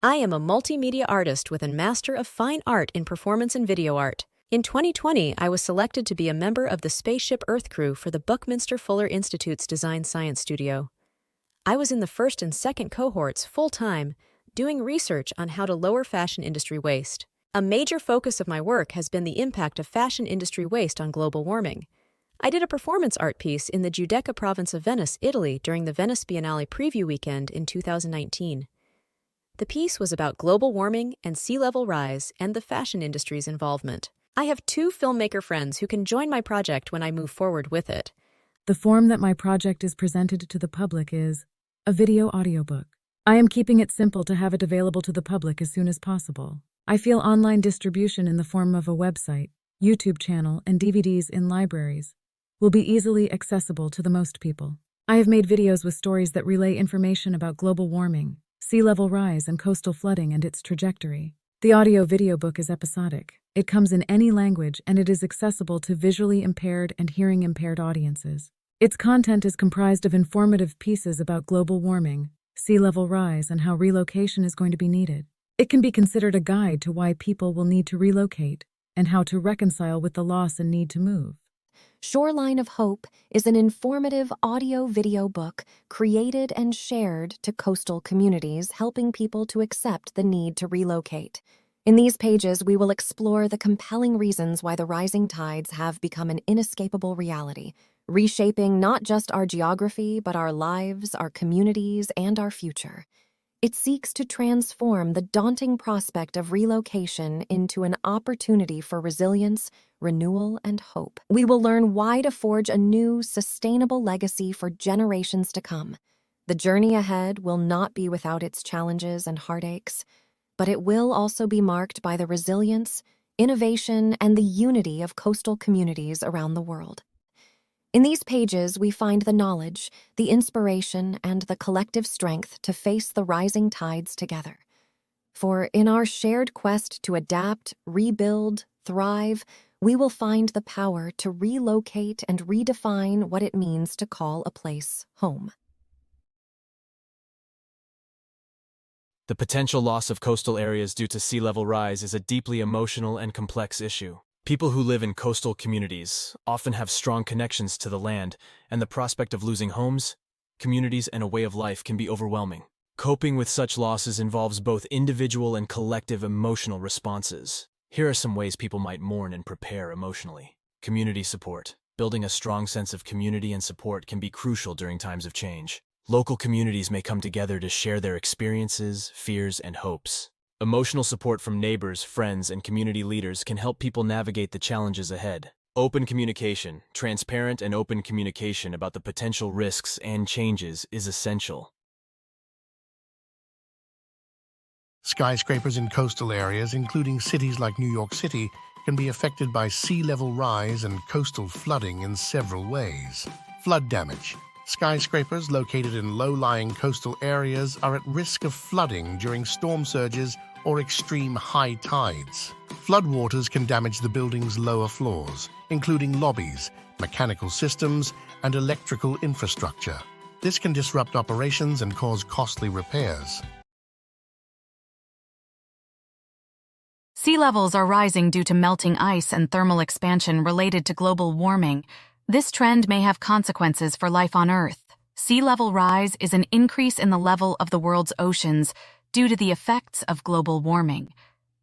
I am a multimedia artist with a Master of Fine Art in Performance and Video Art. In 2020, I was selected to be a member of the Spaceship Earth crew for the Buckminster Fuller Institute's Design Science Studio. I was in the first and second cohorts full-time, doing research on how to lower fashion industry waste. A major focus of my work has been the impact of fashion industry waste on global warming. I did a performance art piece in the Giudecca province of Venice, Italy during the Venice Biennale preview weekend in 2019. The piece was about global warming and sea level rise and the fashion industry's involvement. I have 2 filmmaker friends who can join my project when I move forward with it. The form that my project is presented to the public is a video audiobook. I am keeping it simple to have it available to the public as soon as possible. I feel online distribution in the form of a website, YouTube channel, and DVDs in libraries will be easily accessible to the most people. I have made videos with stories that relay information about global warming, sea level rise, and coastal flooding and its trajectory. The audio-video book is episodic. It comes in any language and it is accessible to visually impaired and hearing impaired audiences. Its content is comprised of informative pieces about global warming, sea level rise, and how relocation is going to be needed. It can be considered a guide to why people will need to relocate and how to reconcile with the loss and need to move. Shoreline of Hope is an informative audio-video book created and shared to coastal communities, helping people to accept the need to relocate. In these pages, we will explore the compelling reasons why the rising tides have become an inescapable reality, reshaping not just our geography, but our lives, our communities, and our future. It seeks to transform the daunting prospect of relocation into an opportunity for resilience, renewal, and hope. We will learn why to forge a new, sustainable legacy for generations to come. The journey ahead will not be without its challenges and heartaches, but it will also be marked by the resilience, innovation, and the unity of coastal communities around the world. In these pages, we find the knowledge, the inspiration, and the collective strength to face the rising tides together. For in our shared quest to adapt, rebuild, thrive, we will find the power to relocate and redefine what it means to call a place home. The potential loss of coastal areas due to sea level rise is a deeply emotional and complex issue. People who live in coastal communities often have strong connections to the land, and the prospect of losing homes, communities, and a way of life can be overwhelming. Coping with such losses involves both individual and collective emotional responses. Here are some ways people might mourn and prepare emotionally. Community support. Building a strong sense of community and support can be crucial during times of change. Local communities may come together to share their experiences, fears, and hopes. Emotional support from neighbors, friends, and community leaders can help people navigate the challenges ahead. Open communication. Transparent and open communication about the potential risks and changes is essential. Skyscrapers in coastal areas, including cities like New York City, can be affected by sea level rise and coastal flooding in several ways. Flood damage. Skyscrapers located in low-lying coastal areas are at risk of flooding during storm surges or extreme high tides. Floodwaters can damage the building's lower floors, including lobbies, mechanical systems, and electrical infrastructure. This can disrupt operations and cause costly repairs. Sea levels are rising due to melting ice and thermal expansion related to global warming. This trend may have consequences for life on Earth. Sea level rise is an increase in the level of the world's oceans due to the effects of global warming.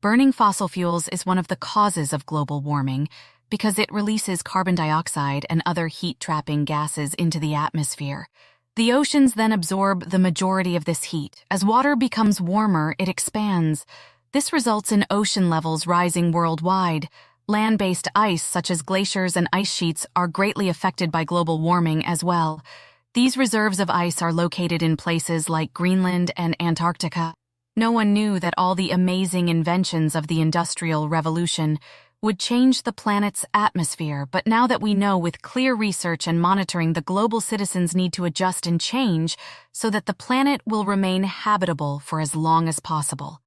Burning fossil fuels is one of the causes of global warming because it releases carbon dioxide and other heat-trapping gases into the atmosphere. The oceans then absorb the majority of this heat. As water becomes warmer, it expands. This results in ocean levels rising worldwide. Land-based ice, such as glaciers and ice sheets, are greatly affected by global warming as well. These reserves of ice are located in places like Greenland and Antarctica. No one knew that all the amazing inventions of the Industrial Revolution would change the planet's atmosphere, but now that we know with clear research and monitoring, the global citizens need to adjust and change so that the planet will remain habitable for as long as possible.